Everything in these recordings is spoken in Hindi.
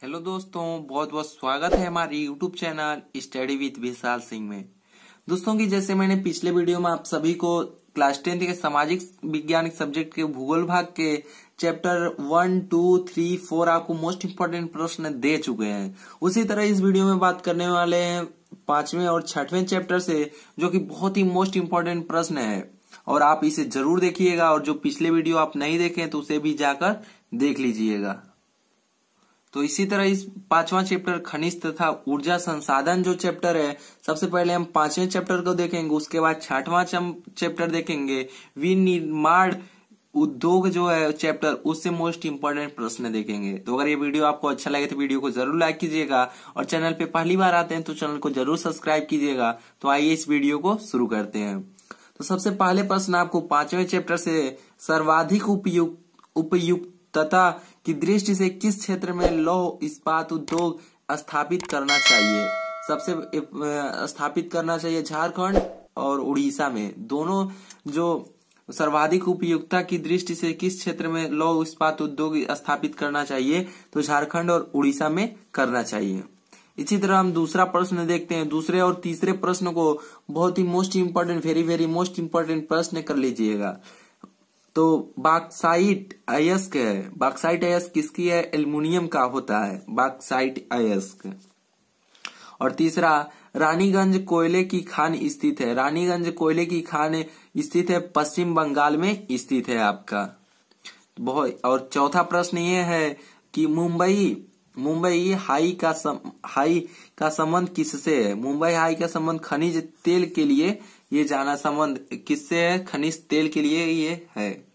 हेलो दोस्तों, बहुत बहुत स्वागत है हमारे YouTube channel study with Vishal Singh में। दोस्तों की जैसे मैंने पिछले वीडियो में आप सभी को क्लास 10 के सामाजिक विज्ञान सब्जेक्ट के भूगोल भाग के चैप्टर 1, 2, 3, 4 आपको मोस्ट इम्पोर्टेंट प्रश्न दे चुके हैं। उसी तरह इस वीडियो में बात करने वाले हैं 5वें और 6वें चैप्टर से, जो कि बहुत ही मोस्ट इम्पोर्टेंट प्रश्न है और आप इसे जरूर देखिएगा। और जो पिछले वीडियो आप नहीं देखे तो उसे भी जाकर देख लीजिएगा। तो इसी तरह इस 5वां चैप्टर खनिज तथा ऊर्जा संसाधन जो चैप्टर है, सबसे पहले हम 5वें चैप्टर को देखेंगे, उसके बाद 6वां चैप्टर देखेंगे। विनिर्माण उद्योग जो है चैप्टर, उससे मोस्ट इंपोर्टेंट प्रश्न देखेंगे। तो अगर ये वीडियो आपको अच्छा लगे तो वीडियो को जरूर लाइक कीजिएगा और चैनल पे पहली बार आते हैं तो चैनल को जरूर सब्सक्राइब कीजिएगा। तो आइए इस वीडियो को शुरू करते हैं। तो सबसे पहले प्रश्न आपको 5वें चैप्टर से सर्वाधिक उपयुक्तता की दृष्टि से किस क्षेत्र में लौह इस्पात उद्योग स्थापित करना चाहिए? सबसे स्थापित करना चाहिए झारखंड और उड़ीसा में। दोनों जो सर्वाधिक उपयुक्तता की दृष्टि से किस क्षेत्र में लौह इस्पात उद्योग स्थापित करना चाहिए, तो झारखंड और उड़ीसा में करना चाहिए। इसी तरह हम दूसरा प्रश्न देखते हैं। दूसरे और तीसरे प्रश्न को बहुत ही most important, very very most important प्रश्न कर लीजिएगा। तो बॉक्साइट अयस्क है। बॉक्साइट अयस्क किसकी है? एल्युमिनियम का होता है बॉक्साइट अयस्क। और तीसरा, रानीगंज कोयले की खान स्थित है। रानीगंज कोयले की खान स्थित है पश्चिम बंगाल में स्थित है आपका। बहुत। और चौथा प्रश्न ये है कि मुंबई हाई का संबंध किससे है? मुंबई हाई का संबंध खनिज तेल के लिए, ये जाना संबंध किससे है? खनिज तेल के लिए ये है।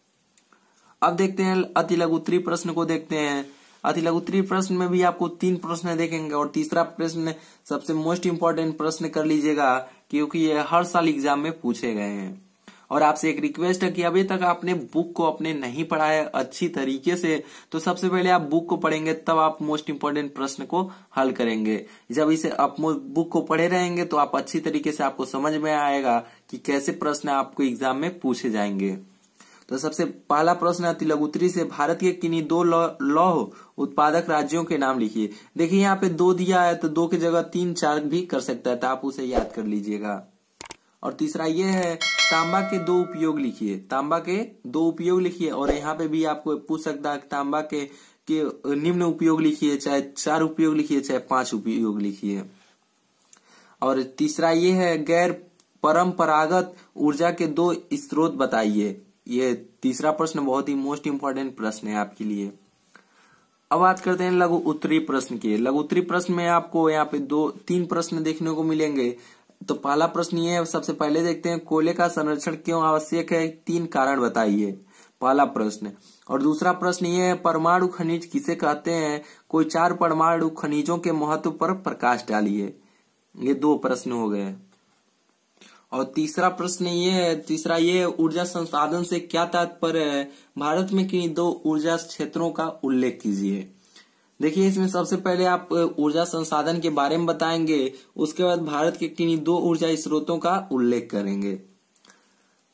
अब देखते हैं अति लघु उत्तरीय प्रश्न को देखते हैं। अति लघु उत्तरीय प्रश्न में भी आपको 3 प्रश्न देखेंगे और तीसरा प्रश्न सबसे मोस्ट इम्पोर्टेंट प्रश्न कर लीजिएगा, क्योंकि ये हर साल एग्जाम में पूछे गए हैं। और आपसे एक रिक्वेस्ट है कि अभी तक आपने बुक को अपने नहीं पढ़ा है अच्छी तरीके से, तो सबसे पहले आप बुक को पढ़ेंगे तब आप मोस्ट इम्पोर्टेंट प्रश्न को हल करेंगे। जब इसे आप बुक को पढ़े रहेंगे तो आप अच्छी तरीके से आपको समझ में आएगा कि कैसे प्रश्न आपको एग्जाम में पूछे जाएंगे। तो सबसे पहला प्रश्न अति लघु उत्तरीय से, भारत के किन्हीं 2 लौह उत्पादक राज्यों के नाम लिखिए। देखिए यहाँ पे 2 दिया है तो 2 की जगह 3, 4 भी कर सकता है, तो आप उसे याद कर लीजिएगा। और तीसरा ये है, तांबा के 2 उपयोग लिखिए। तांबा के 2 उपयोग लिखिए। और यहाँ पे भी आपको पूछ सकता है तांबा के निम्न उपयोग लिखिए, चाहे 4 उपयोग लिखिए चाहे 5 उपयोग लिखिए। और तीसरा ये है, गैर परंपरागत ऊर्जा के 2 स्रोत बताइए। ये तीसरा प्रश्न बहुत ही मोस्ट इम्पोर्टेंट प्रश्न है आपके लिए। अब बात करते हैं लघु उत्तरीय प्रश्न की। लघु उत्तरीय प्रश्न में आपको यहाँ पे 3 प्रश्न देखने को मिलेंगे। तो पहला प्रश्न ये है, सबसे पहले देखते हैं, कोयले का संरक्षण क्यों आवश्यक है? 3 कारण बताइए, पहला प्रश्न। और दूसरा प्रश्न ये है, परमाणु खनिज किसे कहते हैं? कोई 4 परमाणु खनिजों के महत्व पर प्रकाश डालिए। ये 2 प्रश्न हो गए। और तीसरा प्रश्न ये है, ऊर्जा संसाधन से क्या तात्पर्य है? भारत में किन्हीं 2 ऊर्जा क्षेत्रों का उल्लेख कीजिए। देखिए इसमें सबसे पहले आप ऊर्जा संसाधन के बारे में बताएंगे, उसके बाद भारत के किन्हीं 2 ऊर्जा स्रोतों का उल्लेख करेंगे।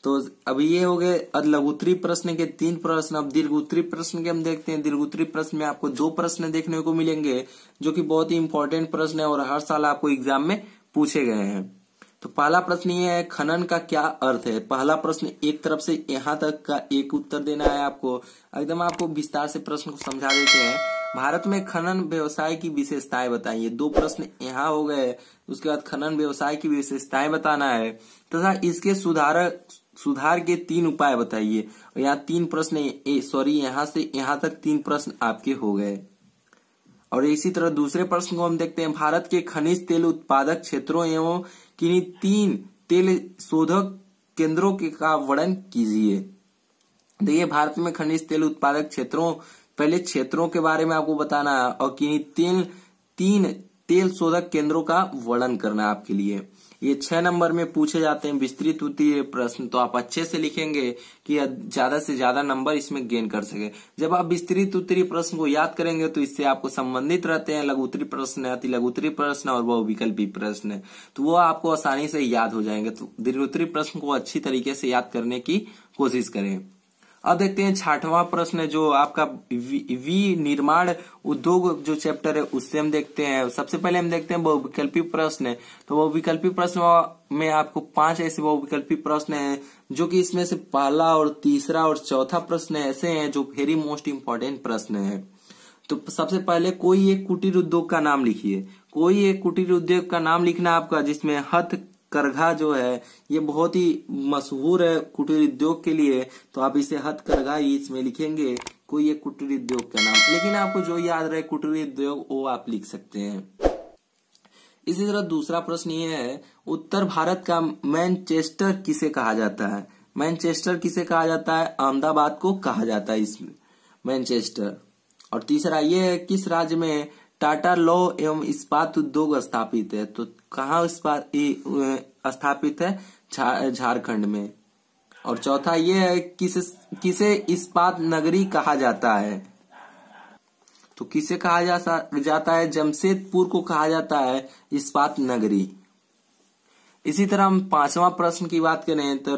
तो अभी ये हो गए लघु उत्तरीय प्रश्न के 3 प्रश्न। अब दीर्घ उत्तरीय प्रश्न के हम देखते हैं। दीर्घ उत्तरीय प्रश्न में आपको 2 प्रश्न देखने को मिलेंगे, जो कि बहुत ही इंपॉर्टेंट प्रश्न है और हर साल आपको एग्जाम में पूछे गए हैं। तो पहला प्रश्न ये है, खनन का क्या अर्थ है? पहला प्रश्न एक तरफ से यहाँ तक का एक उत्तर देना है आपको। एकदम आपको विस्तार से प्रश्न को समझा देते हैं। भारत में खनन व्यवसाय की विशेषताएं बताइए। 2 प्रश्न यहाँ हो गए। उसके बाद खनन व्यवसाय की विशेषताएं बताना है तथा इसके सुधार के 3 उपाय बताइए। और यहाँ 3 प्रश्न, यहाँ से यहाँ तक 3 प्रश्न आपके हो गए। और इसी तरह दूसरे प्रश्न को हम देखते हैं, भारत के खनिज तेल उत्पादक क्षेत्रों एवं किन्हीं 3 तेल शोधक केंद्रों का वर्णन कीजिए। देखिए भारत में खनिज तेल उत्पादक क्षेत्रों, पहले क्षेत्रों के बारे में आपको बताना है और किन्हीं 3 तेल शोधक केंद्रों का वर्णन करना है आपके लिए। ये 6 नंबर में पूछे जाते हैं विस्तृत उत्तरीय प्रश्न। तो आप अच्छे से लिखेंगे कि ज्यादा से ज्यादा नंबर इसमें गेन कर सके। जब आप विस्तृत उत्तरीय प्रश्न को याद करेंगे तो इससे आपको संबंधित रहते हैं लघु उत्तरीय प्रश्न, अति लघु उत्तरीय प्रश्न और बहुविकल्पी प्रश्न, तो वो आपको आसानी से याद हो जाएंगे। तो दीर्घ उत्तरीय प्रश्न को अच्छी तरीके से याद करने की कोशिश करें। अब देखते हैं 6वां प्रश्न जो आपका विनिर्माण उद्योग जो चैप्टर है उससे हम देखते हैं। सबसे पहले हम देखते हैं बहुविकल्पी प्रश्न। तो बहुविकल्पी प्रश्न में आपको 5 ऐसे बहुविकल्पी प्रश्न हैं जो कि इसमें से पहला और तीसरा और चौथा प्रश्न ऐसे हैं जो वेरी मोस्ट इंपॉर्टेंट प्रश्न है। तो सबसे पहले कोई एक कुटीर उद्योग का नाम लिखिए। कोई एक कुटीर उद्योग का नाम लिखना आपका जिसमें हथकरघा जो है ये बहुत ही मशहूर है कुटीर उद्योग के लिए, तो आप इसे हथकरघा ही इसमें लिखेंगे कोई एक कुटीर उद्योग का नाम। लेकिन आपको जो याद रहे कुटीर उद्योग वो आप लिख सकते हैं। इसी तरह दूसरा प्रश्न ये है उत्तर भारत का मैनचेस्टर किसे कहा जाता है। मैनचेस्टर किसे कहा जाता है? अहमदाबाद को कहा जाता है इसमें मैनचेस्टर। और तीसरा ये है किस राज्य में टाटा लौह एवं इस्पात उद्योग स्थापित है। तो कहाँ स्थापित है? झारखंड में। और चौथा ये है किसे इस्पात नगरी कहा जाता है। तो किसे कहा जाता है? जमशेदपुर को कहा जाता है इस्पात नगरी। इसी तरह हम 5वां प्रश्न की बात करें तो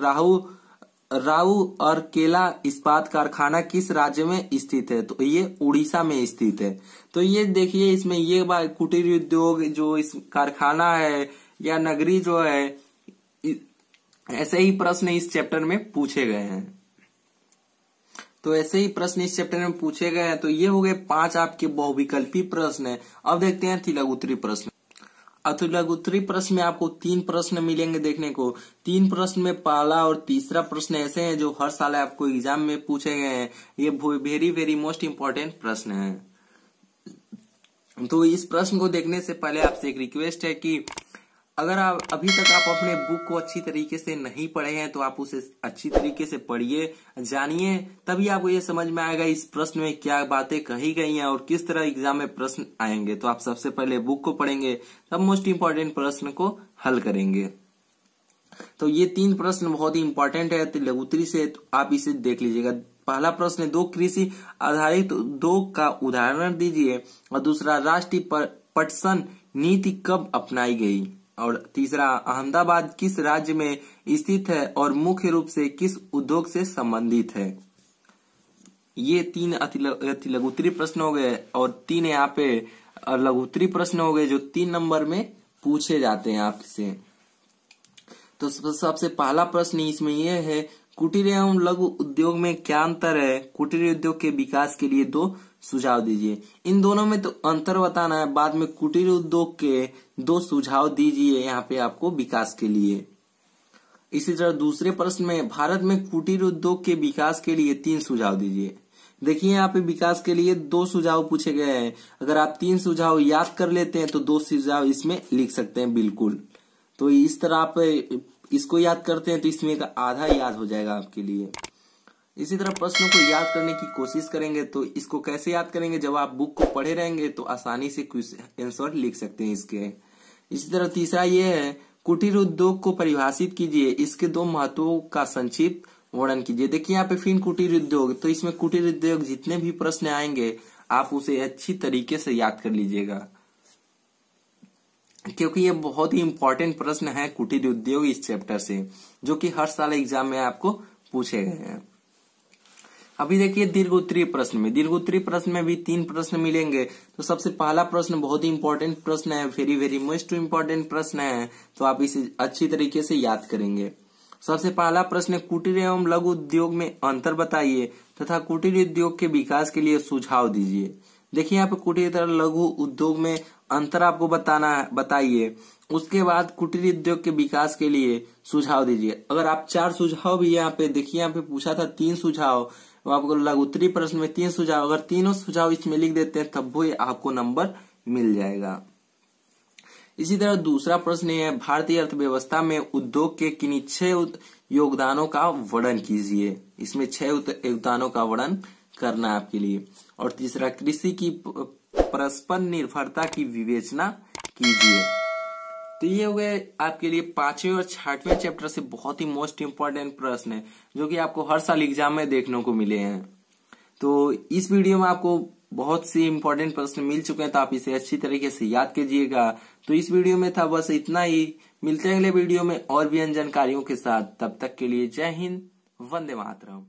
राऊ और केला इस्पात कारखाना किस राज्य में स्थित है। तो ये उड़ीसा में स्थित है। तो ये देखिए इसमें ये कुटीर उद्योग जो इस कारखाना है या नगरी जो है ऐसे ही प्रश्न इस चैप्टर में पूछे गए हैं। तो ऐसे ही प्रश्न इस चैप्टर में पूछे गए हैं। तो ये हो गए 5 आपके बहुविकल्पी प्रश्न है। अब देखते हैं तिलक-उत्तरी प्रश्न। तिलक-उत्तरी प्रश्न में आपको 3 प्रश्न मिलेंगे देखने को। 3 प्रश्न में पहला और तीसरा प्रश्न ऐसे हैं जो हर साल आपको एग्जाम में पूछे गए हैं। ये वेरी वेरी मोस्ट इंपॉर्टेंट प्रश्न है। तो इस प्रश्न को देखने से पहले आपसे एक रिक्वेस्ट है कि अगर आप अभी तक आप अपने बुक को अच्छी तरीके से नहीं पढ़े हैं तो आप उसे अच्छी तरीके से पढ़िए, जानिए, तभी आपको ये समझ में आएगा इस प्रश्न में क्या बातें कही गई हैं और किस तरह एग्जाम में प्रश्न आएंगे। तो आप सबसे पहले बुक को पढ़ेंगे तब मोस्ट इंपॉर्टेंट प्रश्न को हल करेंगे। तो ये 3 प्रश्न बहुत ही इंपॉर्टेंट है तिलक-उत्तरी से, तो आप इसे देख लीजिएगा। पहला प्रश्न 2 कृषि आधारित उद्योग का उदाहरण दीजिए और दूसरा राष्ट्रीय पटसन नीति कब अपनाई गई और तीसरा अहमदाबाद किस राज्य में स्थित है और मुख्य रूप से किस उद्योग से संबंधित है। ये 3 तिलक-उत्तरी प्रश्न हो गए और 3 यहाँ पे लघु-उत्तरी प्रश्न हो गए जो 3 नंबर में पूछे जाते हैं आपसे। तो सबसे पहला प्रश्न इसमें यह है कुटीर एवं लघु उद्योग में क्या अंतर है। कुटीर उद्योग के विकास के लिए 2 सुझाव दीजिए। इन दोनों में तो अंतर बताना है, बाद में कुटीर उद्योग के 2 सुझाव दीजिए यहाँ पे आपको विकास के लिए। इसी तरह दूसरे प्रश्न में भारत में कुटीर उद्योग के विकास के लिए 3 सुझाव दीजिए। देखिए यहाँ पे विकास के लिए 2 सुझाव पूछे गए हैं। अगर आप 3 सुझाव याद कर लेते हैं तो 2 सुझाव इसमें लिख सकते हैं बिल्कुल। तो इस तरह आप इसको याद करते हैं तो इसमें का आधा याद हो जाएगा आपके लिए। इसी तरह प्रश्नों को याद करने की कोशिश करेंगे तो इसको कैसे याद करेंगे, जब आप बुक को पढ़े रहेंगे तो आसानी से आंसर लिख सकते हैं इसके। इसी तरह तीसरा ये है कुटीर उद्योग को परिभाषित कीजिए, इसके 2 महत्वों का संक्षिप्त वर्णन कीजिए। देखिए यहाँ पे फिर कुटीर उद्योग, तो इसमें कुटीर उद्योग जितने भी प्रश्न आएंगे आप उसे अच्छी तरीके से याद कर लीजिएगा क्योंकि ये बहुत ही इंपॉर्टेंट प्रश्न है कुटीर उद्योग इस चैप्टर से, जो कि हर साल एग्जाम में आपको पूछे गए हैं। अभी देखिए दीर्घ-उत्तरीय प्रश्न में, दीर्घ-उत्तरीय प्रश्न में भी 3 प्रश्न मिलेंगे। तो सबसे पहला प्रश्न बहुत ही इंपॉर्टेंट प्रश्न है, वेरी वेरी मोस्ट इंपॉर्टेंट प्रश्न है, तो आप इसे अच्छी तरीके से याद करेंगे। सबसे पहला प्रश्न कुटीर एवं लघु उद्योग में अंतर बताइए तथा कुटीर उद्योग के विकास के लिए सुझाव दीजिए। देखिए यहाँ पे कुटीर तथा लघु उद्योग में अंतर आपको बताइए। उसके बाद कुटीर उद्योग के विकास के लिए सुझाव दीजिए। अगर आप 4 सुझाव भी यहाँ पे देखिए, यहाँ पे पूछा था 3 सुझाव, तो आपको लघु-उत्तरीय प्रश्न में 3 सुझाव, अगर तीनों सुझाव इसमें लिख देते हैं तब वो आपको नंबर मिल जाएगा। इसी तरह दूसरा प्रश्न है भारतीय अर्थव्यवस्था में उद्योग के किन्हीं 6 योगदानों का वर्णन कीजिए। इसमें 6 योगदानों का वर्णन करना है आपके लिए। और तीसरा कृषि की परस्पर निर्भरता की विवेचना कीजिए। तो ये हो गए आपके लिए 5वें और 6वें चैप्टर से बहुत ही मोस्ट इंपॉर्टेंट प्रश्न है जो कि आपको हर साल एग्जाम में देखने को मिले हैं। तो इस वीडियो में आपको बहुत सी इंपॉर्टेंट प्रश्न मिल चुके हैं, तो आप इसे अच्छी तरीके से याद कीजिएगा। तो इस वीडियो में था बस इतना ही। मिलते हैं अगले वीडियो में और भी जानकारियों के साथ। तब तक के लिए जय हिंद, वंदे मातरम।